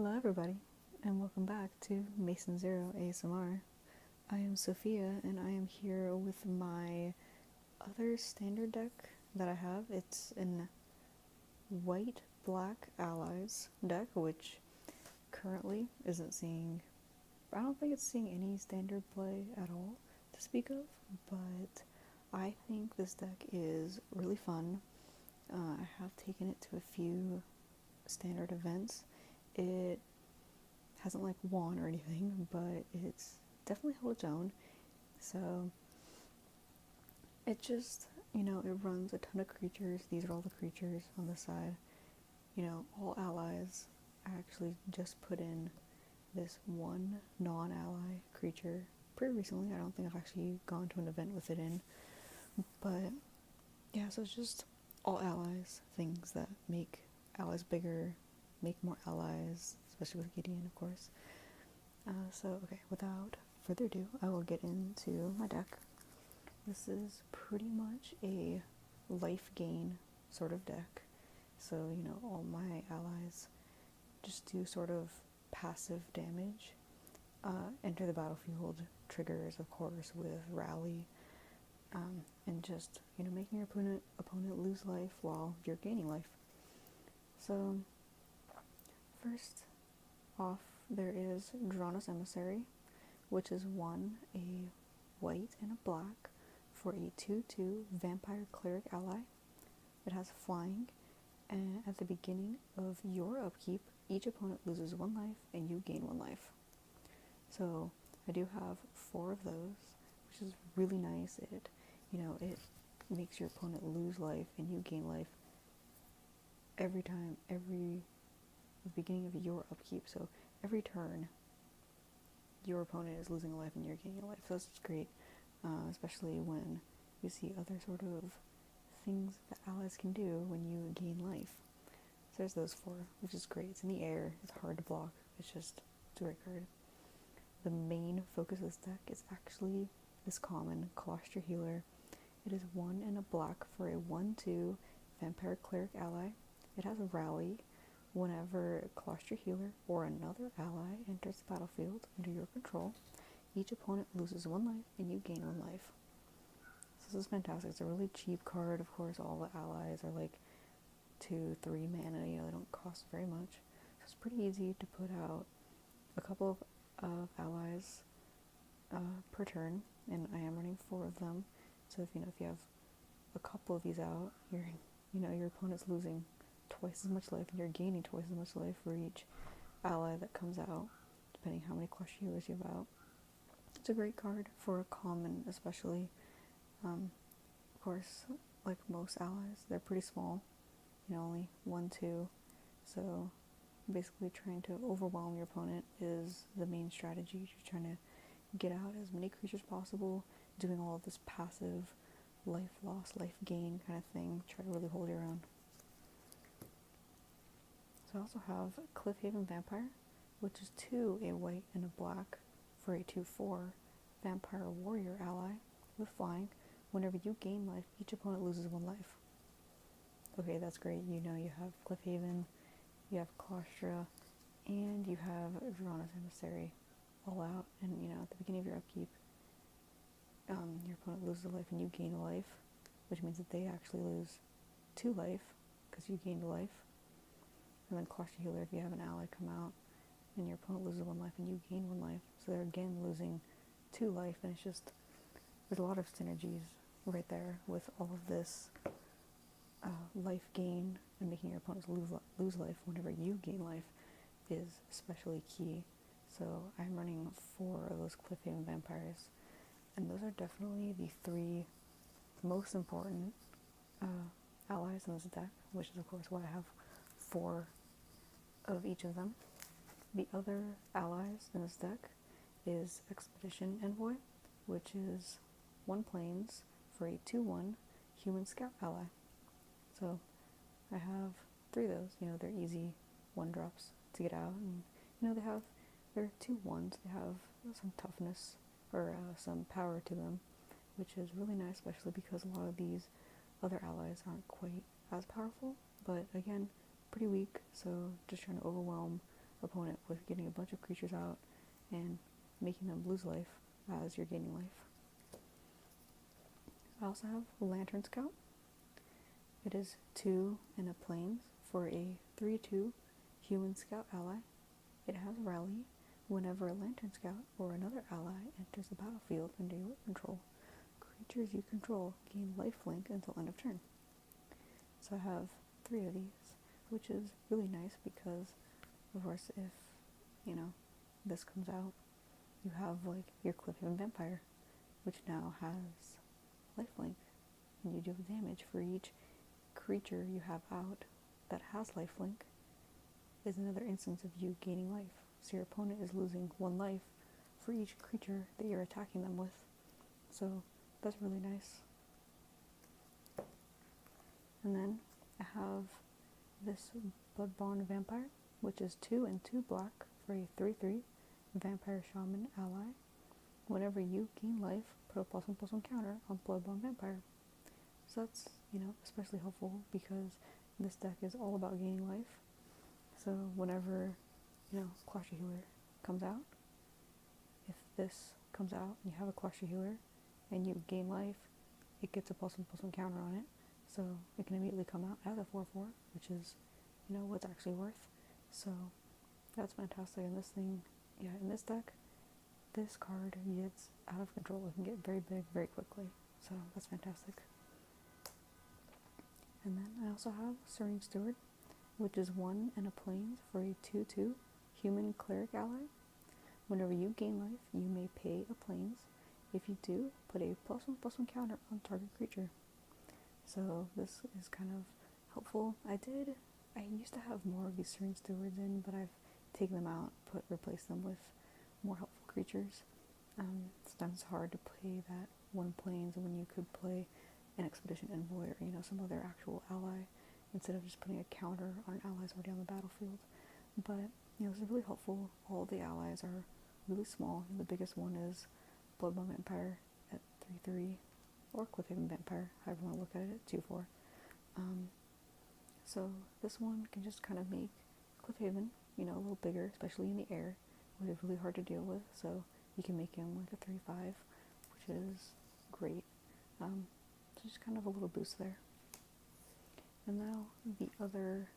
Hello, everybody, and welcome back to Mason Zero ASMR. I am Sophia, and I am here with my other standard deck that I have. It's an white black allies deck, which currently isn't seeing, I don't think it's seeing any standard play at all to speak of, but I think this deck is really fun. I have taken it to a few standard events. It hasn't like won or anything, but it's definitely held its own. So it just, it runs a ton of creatures. These are all the creatures on the side. All allies. I actually just put in this one non-ally creature pretty recently. I don't think I've actually gone to an event with it in, but yeah, so it's just all allies, things that make allies bigger, make more allies, especially with Gideon, of course. Okay, without further ado, I will get into my deck. This is pretty much a life gain sort of deck. So, all my allies just do sort of passive damage. Enter the battlefield triggers, of course, with rally, and just, making your opponent lose life while you're gaining life. So, first off, there is Drawnus Emissary, which is a white and a black for a 2/2 vampire cleric ally. It has flying, and at the beginning of your upkeep, each opponent loses 1 life and you gain 1 life. So I do have 4 of those, which is really nice. It makes your opponent lose life and you gain life every time, the beginning of your upkeep. So every turn, your opponent is losing a life and you're gaining a life. So that's great, especially when you see other sort of things that allies can do when you gain life. So there's those 4, which is great. It's in the air, it's hard to block, it's a great card. The main focus of this deck is actually this common Colostra Healer. It is 1 and a black for a 1/2 vampire cleric ally. It has a rally. Whenever a Colostra Healer or another ally enters the battlefield under your control, each opponent loses 1 life and you gain 1 life. So this is fantastic. It's a really cheap card. Of course, all the allies are like 2-3 mana. They don't cost very much. So it's pretty easy to put out a couple of allies per turn, and I am running 4 of them. So if you have a couple of these out, your opponent's losing twice as much life and you're gaining twice as much life for each ally that comes out, depending how many Colostra Healers you have out. It's a great card for a common, especially. Of course, like most allies, they're pretty small, only 1/2. So basically trying to overwhelm your opponent is the main strategy. You're trying to get out as many creatures as possible, doing all of this passive life loss, life gain kind of thing. Try to really hold your own. So I also have Cliffhaven Vampire, which is 2, a white and a black for a 2/4 vampire warrior ally with flying. Whenever you gain life, each opponent loses 1 life. Okay, that's great. You have Cliffhaven, you have Colostra, and you have Drawnus Emissary all out. And at the beginning of your upkeep, your opponent loses a life and you gain a life, which means that they actually lose 2 life because you gained a life. And then Colostra Healer, if you have an ally come out and your opponent loses 1 life and you gain 1 life, so they're again losing 2 life, and there's a lot of synergies right there with all of this life gain, and making your opponents lose life whenever you gain life is especially key. So I'm running 4 of those Cliffhaven Vampires, and those are definitely the 3 most important allies in this deck, which is of course why I have 4 of each of them. The other allies in this deck is Expedition Envoy, which is 1 plains for a 2/1 human scout ally. So I have 3 of those. They're easy 1-drops to get out, and they're 2/1s. They have some toughness or some power to them, which is really nice, especially because a lot of these other allies aren't quite as powerful, but again, pretty weak. So just trying to overwhelm opponent with getting a bunch of creatures out and making them lose life as you're gaining life. I also have Lantern Scout. It is 2 and a plains for a 3/2 human scout ally. It has Rally. Whenever a Lantern Scout or another ally enters the battlefield under your control, creatures you control gain lifelink until end of turn. So I have 3 of these, which is really nice because, of course, if, this comes out, you have, like, your Cliff-Haven Vampire, which now has lifelink, and you deal damage for each creature you have out that has lifelink. Is another instance of you gaining life. So your opponent is losing 1 life for each creature that you're attacking them with. So that's really nice. And then I have this Bloodbond Vampire, which is 2 and 2 black for a 3/3 Vampire Shaman ally. Whenever you gain life, put a +1/+1 counter on Bloodbond Vampire. So that's, especially helpful because this deck is all about gaining life. So whenever, Clash of Healer comes out, if this comes out and you have a Clash of Healer and you gain life, it gets a +1/+1 counter on it. So it can immediately come out as a 4/4, which is, what's actually worth. So that's fantastic. And this thing, in this deck, this card gets out of control. It can get very big very quickly. So that's fantastic. And then I also have Serene Steward, which is 1 and a plains for a 2/2 human cleric ally. Whenever you gain life, you may pay a plains. If you do, put a +1/+1 counter on target creature. So this is kind of helpful. I used to have more of these Serene Stewards in, but I've taken them out, replaced them with more helpful creatures. Sometimes it's hard to play that 1 plains when you could play an Expedition Envoy or, some other actual ally instead of just putting a counter on allies already on the battlefield. But, this is really helpful. All the allies are really small. The biggest one is Bloodbond Vampire at 3/3, or Cliff-Haven Vampire, however you want to look at it, at 2/4. So this one can just kind of make Cliff-Haven, a little bigger, especially in the air, which is really hard to deal with. So you can make him like a 3/5, which is great. So just kind of a little boost there. And now the other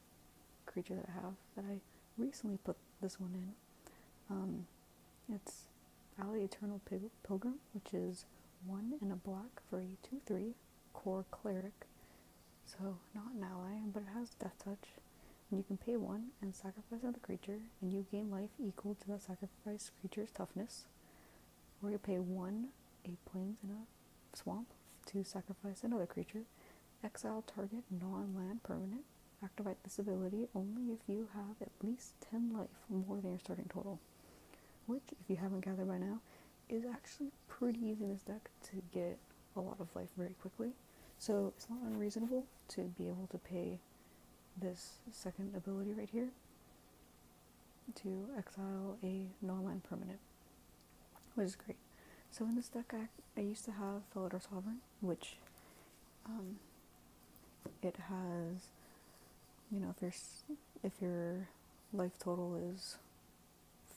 creature that I have that I recently put this one in, it's Ally Eternal Pilgrim, which is 1 and a black for a 2/3 core cleric. So not an ally, but it has Death Touch. And you can pay 1 and sacrifice another creature, and you gain life equal to the sacrificed creature's toughness. Or you pay 1, a plains in a swamp, to sacrifice another creature. Exile target non-land permanent. Activate this ability only if you have at least 10 life more than your starting total. Which, if you haven't gathered by now, is actually pretty easy in this deck to get a lot of life very quickly. So it's not unreasonable to be able to pay this second ability right here to exile a non-land permanent, which is great. So in this deck, I used to have Felidar Sovereign, which it has, if your life total is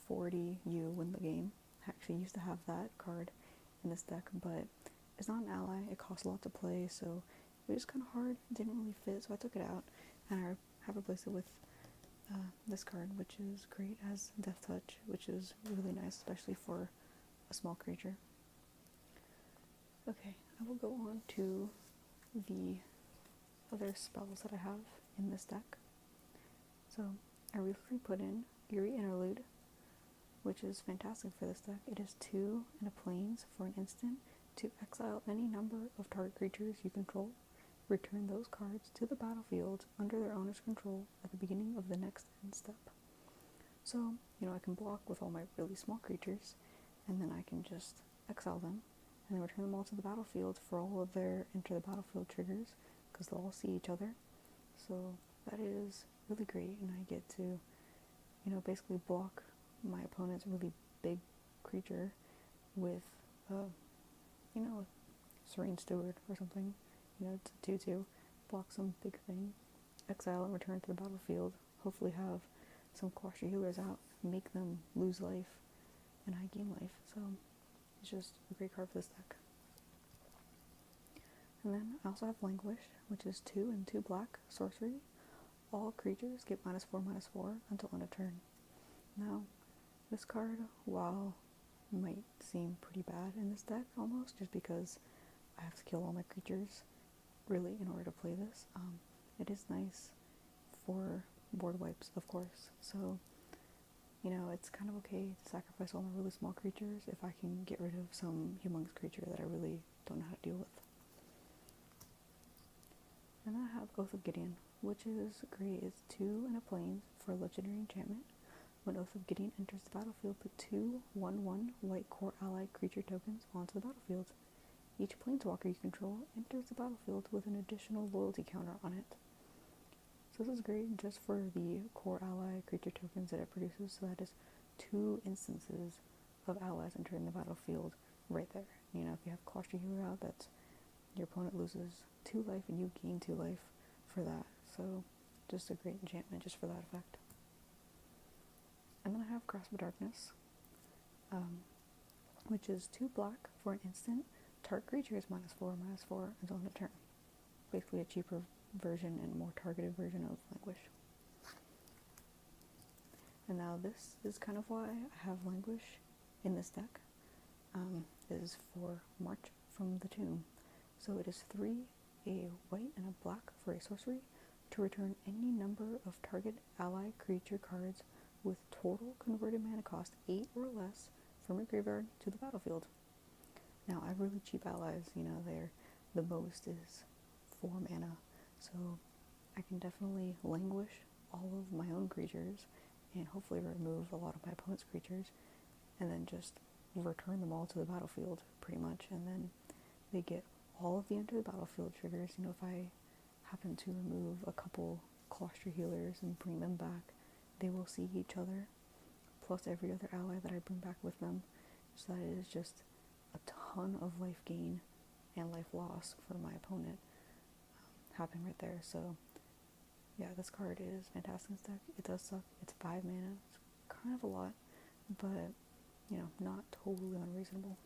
40, you win the game. I actually used to have that card in this deck, but it's not an ally. It costs a lot to play, so it was kind of hard. It didn't really fit, so I took it out, and I have replaced it with this card, which is great, as Death Touch, which is really nice, especially for a small creature. Okay, I will go on to the other spells that I have in this deck. So I recently put in Eerie Interlude, which is fantastic for this deck. It is 2 and a plains for an instant to exile any number of target creatures you control. Return those cards to the battlefield under their owner's control at the beginning of the next end step. So, I can block with all my really small creatures, and then I can just exile them, and then return them all to the battlefield for all of their enter the battlefield triggers, because they'll all see each other. So that is really great, and I get to, basically block my opponent's really big creature with, Serene Steward or something. It's a 2/2, block some big thing, exile and return to the battlefield, hopefully have some cluster healers out, make them lose life, and I gain life. So it's just a great card for this deck. And then I also have Languish, which is 2 and 2 black sorcery. All creatures get -4/-4 until end of turn. Now, this card, while might seem pretty bad in this deck almost, just because I have to kill all my creatures really in order to play this, it is nice for board wipes, of course. So, you know, it's kind of okay to sacrifice all my really small creatures if I can get rid of some humongous creature that I really don't know how to deal with. And then I have Oath of Gideon, which is great. It's 2 and a plains for a legendary enchantment. When Oath of Gideon enters the battlefield, put 2 1/1 white core allied creature tokens onto the battlefield. Each planeswalker you control enters the battlefield with an additional loyalty counter on it. So this is great just for the core ally creature tokens that it produces. So that is 2 instances of allies entering the battlefield right there. You know, if you have Cluster Healer out, that's your opponent loses 2 life and you gain 2 life for that. So just a great enchantment just for that effect. And then I have Grasp of Darkness, which is 2 black for an instant. Target creature is -4/-4 until end of turn. Basically a cheaper version and more targeted version of Languish. And now this is kind of why I have Languish in this deck. It is for March from the Tomb. So it is 3, a white and a black for a sorcery, to return any number of target ally creature cards with total converted mana cost 8 or less from your graveyard to the battlefield. Now, I have really cheap allies, you know, the most is 4 mana, so I can definitely Languish all of my own creatures and hopefully remove a lot of my opponent's creatures, and then just return them all to the battlefield, pretty much, and then they get all of the enter the battlefield triggers. You know, if I happen to remove a couple Cluster Healers and bring them back, they will see each other, plus every other ally that I bring back with them, so that it is just a ton of life gain and life loss for my opponent happening right there. So yeah, this card is fantastic in this deck. It does suck. It's 5 mana. It's kind of a lot, but you know, not totally unreasonable.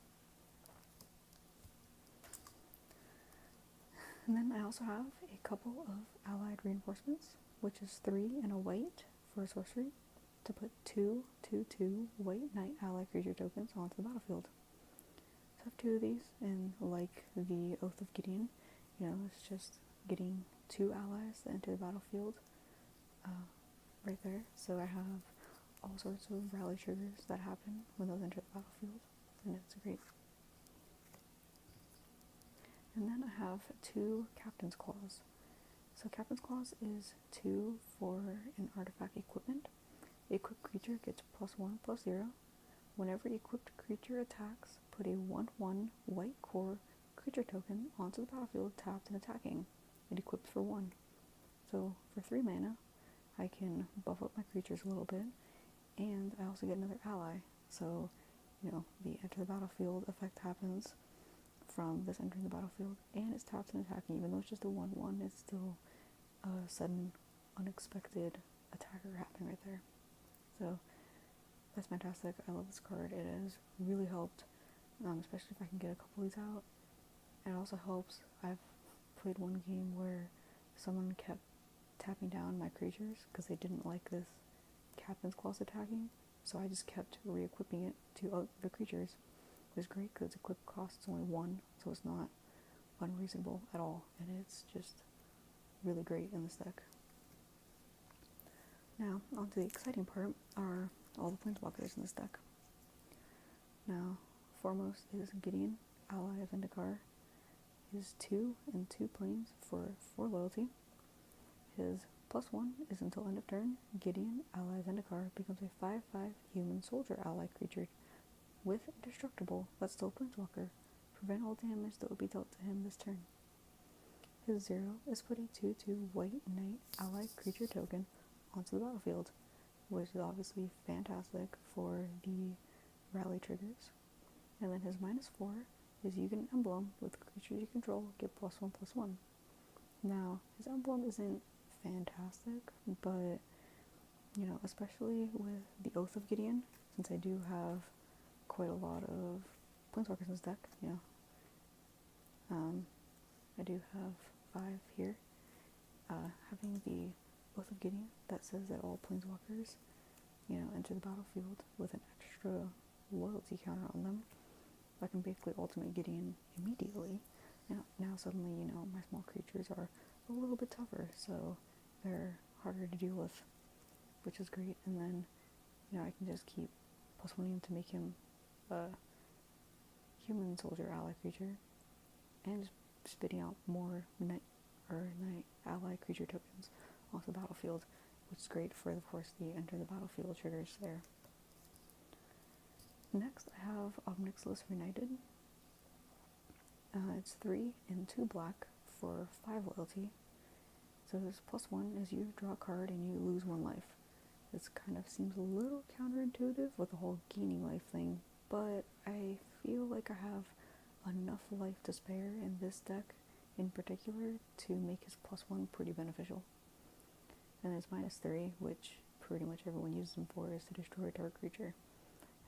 And then I also have a couple of allied reinforcements, which is 3 and a white for a sorcery, to put 2/2 white knight ally creature tokens onto the battlefield. So I have 2 of these, and like the Oath of Gideon, you know, it's just getting 2 allies that enter the battlefield right there. So I have all sorts of rally triggers that happen when those enter the battlefield, and it's great. And then I have 2 Captain's Claws. So Captain's Claws is 2 for an artifact equipment. Equipped creature gets +1/+0. Whenever equipped creature attacks, put a 1/1 white core creature token onto the battlefield tapped and attacking. It equips for 1. So for 3 mana, I can buff up my creatures a little bit, and I also get another ally. So, you know, the enter the battlefield effect happens from this entering the battlefield, and it's tapped and attacking. Even though it's just a 1/1, it's still a sudden, unexpected attacker happening right there. So that's fantastic. I love this card. It has really helped, especially if I can get a couple of these out. It also helps. I've played one game where someone kept tapping down my creatures because they didn't like this Captain's Claws attacking, so I just kept re-equipping it to other creatures. It was great because equip cost is only 1, so it's not unreasonable at all, and it's just really great in this deck. Now, on to the exciting part are all the planeswalkers in this deck. Now, foremost is Gideon, ally of Zendikar. His 2 and 2 planes for 4 loyalty. His +1 is until end of turn. Gideon, ally of Zendikar, becomes a 5/5 human soldier ally creature with indestructible but still planeswalker. Prevent all damage that will be dealt to him this turn. His 0 is put a 2/2 white knight ally creature token onto the battlefield, which is obviously fantastic for the rally triggers. And then his -4 is you get an emblem with creatures you control, get +1/+1. Now, his emblem isn't fantastic, but you know, especially with the Oath of Gideon, since I do have quite a lot of Planeswalkers in this deck, you know. I do have 5 here. Having the Oath of Gideon that says that all Planeswalkers, you know, enter the battlefield with an extra loyalty counter on them, I can basically ultimate Gideon immediately. Now suddenly, you know, my small creatures are a little bit tougher, so they're harder to deal with, which is great. And then, you know, I can just keep +1ing to make him a human soldier ally creature, and just spitting out more night ally creature tokens off the battlefield, which is great for, of course, the enter the battlefield triggers there. Next, I have Obnixilis Reunited. It's 3 and 2 black for 5 loyalty. So this +1 is you draw a card and you lose 1 life. This kind of seems a little counterintuitive with the whole gaining life thing, but I feel like I have enough life to spare in this deck in particular to make his +1 pretty beneficial. And his -3, which pretty much everyone uses him for, is to destroy a target creature.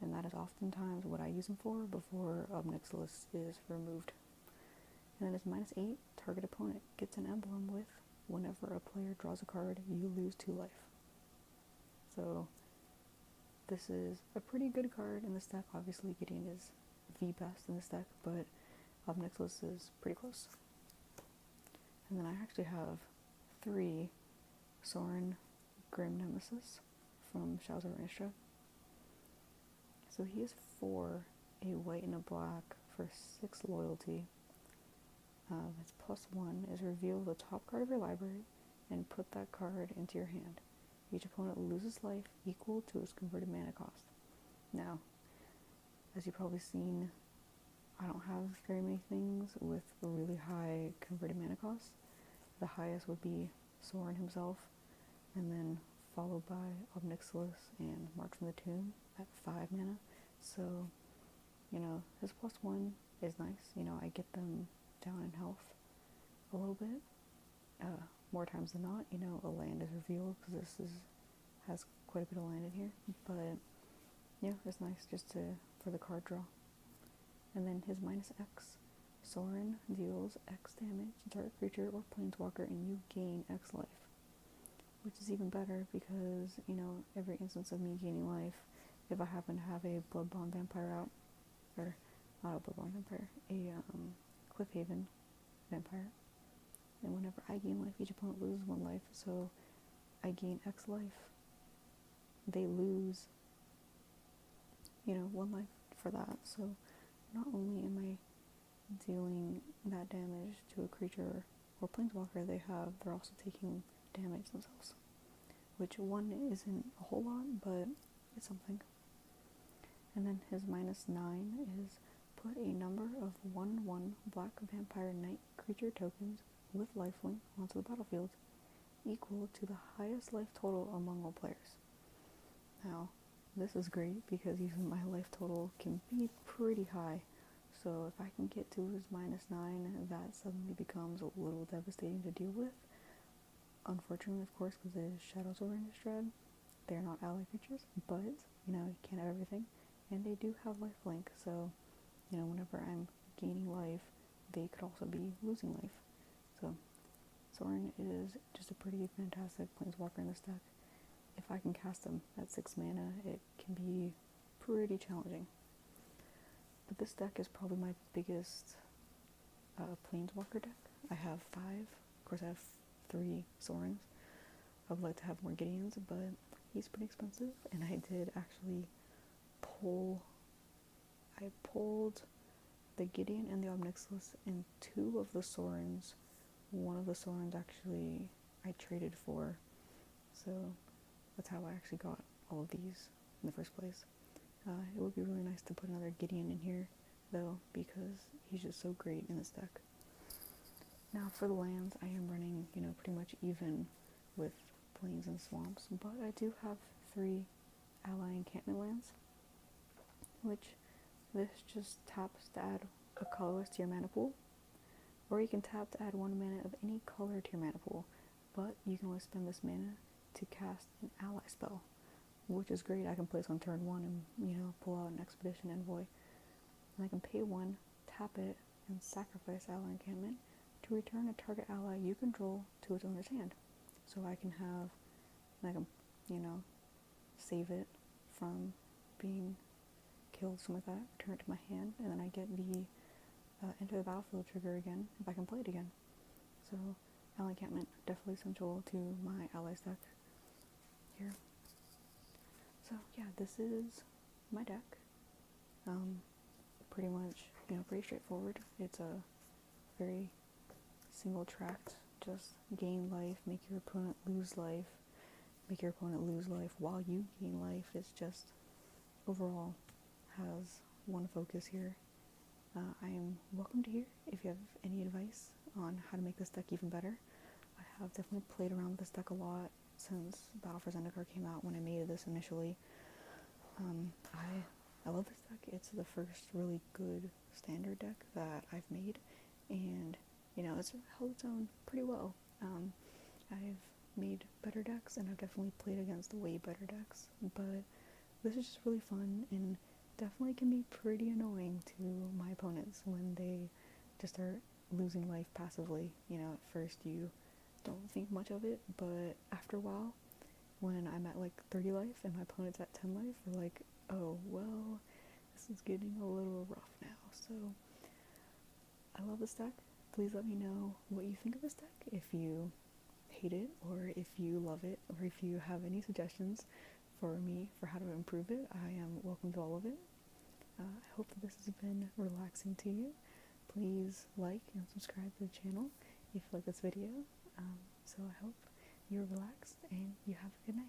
And that is oftentimes what I use him for before Obnixilis is removed. And then his -8, target opponent gets an emblem with, whenever a player draws a card, you lose 2 life. So this is a pretty good card in this deck. Obviously Gideon is the best in this deck, but Obnixilis is pretty close. And then I actually have 3 Sorin Grim Nemesis from Shadows over Innistrad. So he is 4, a white and a black for 6 loyalty. His +1 is reveal the top card of your library and put that card into your hand. Each opponent loses life equal to its converted mana cost. Now, as you've probably seen, I don't have very many things with a really high converted mana cost. The highest would be Sorin himself, and then followed by Obnixilis and March from the Tomb at 5 mana. So, you know, his +1 is nice. You know, I get them down in health a little bit. More times than not, you know, a land is revealed, because this has quite a bit of land in here. But, yeah, it's nice just for the card draw. And then his -X, Sorin deals X damage to target creature or planeswalker, and you gain X life. Which is even better because, you know, every instance of me gaining life, if I happen to have a Bloodbond Vampire out, or not a Bloodbond Vampire, a Cliffhaven Vampire, and whenever I gain life, each opponent loses 1 life, so I gain X life. They lose, you know, 1 life for that, so not only am I dealing that damage to a creature or planeswalker they're also taking damage themselves, which 1 isn't a whole lot, but it's something. And then his -9 is put a number of 1/1 black vampire knight creature tokens with lifelink onto the battlefield, equal to the highest life total among all players. Now, this is great because even my life total can be pretty high, so if I can get to his -9, that suddenly becomes a little devastating to deal with. Unfortunately, of course, because it is Shadows over Innistrad, they're not ally creatures, but, you know, you can't have everything, and they do have lifelink, so, you know, whenever I'm gaining life, they could also be losing life. So, Sorin is just a pretty fantastic planeswalker in this deck. If I can cast him at 6 mana, it can be pretty challenging. But this deck is probably my biggest planeswalker deck. I have 5. Of course, I have 3 Sorins. I would like to have more Gideons, but he's pretty expensive, and I did actually I pulled the Gideon and the Obnixilis and 2 of the Sorins. One of the Sorins actually I traded for, so that's how I actually got all of these in the first place. It would be really nice to put another Gideon in here, though, because he's just so great in this deck. Now for the lands, I am running, you know, pretty much even with plains and swamps, but I do have 3 ally encampment lands, which this just taps to add a colorless to your mana pool, or you can tap to add 1 mana of any color to your mana pool, but you can only spend this mana to cast an ally spell, which is great. I can place on turn 1 and, you know, pull out an Expedition Envoy. And I can pay 1, tap it, and sacrifice ally encampment to return a target ally you control to its owner's hand. So I can have, I can, you know, save it from being killed, something like that, return it to my hand, and then I get the enter the battlefield trigger again if I can play it again. So ally encampment, definitely essential to my allies deck here. So yeah, this is my deck. Pretty much, you know, pretty straightforward. It's a very single tracked, just gain life, make your opponent lose life, make your opponent lose life while you gain life. It's just overall has one focus here. I am welcome to hear if you have any advice on how to make this deck even better. I have definitely played around with this deck a lot since Battle for Zendikar came out when I made this initially. I love this deck. It's the first really good standard deck that I've made, and you know, it's held its own pretty well. I've made better decks, and I've definitely played against way better decks, but this is just really fun, and definitely can be pretty annoying to my opponents when they just start losing life passively. You know, at first you don't think much of it, but after a while, when I'm at like 30 life and my opponent's at 10 life, we're like, oh, well, this is getting a little rough now. So I love this deck. Please let me know what you think of this deck, if you hate it or if you love it, or if you have any suggestions for me for how to improve it. I am welcome to all of it. I hope that this has been relaxing to you. Please like and subscribe to the channel if you like this video. So I hope you're relaxed and you have a good night.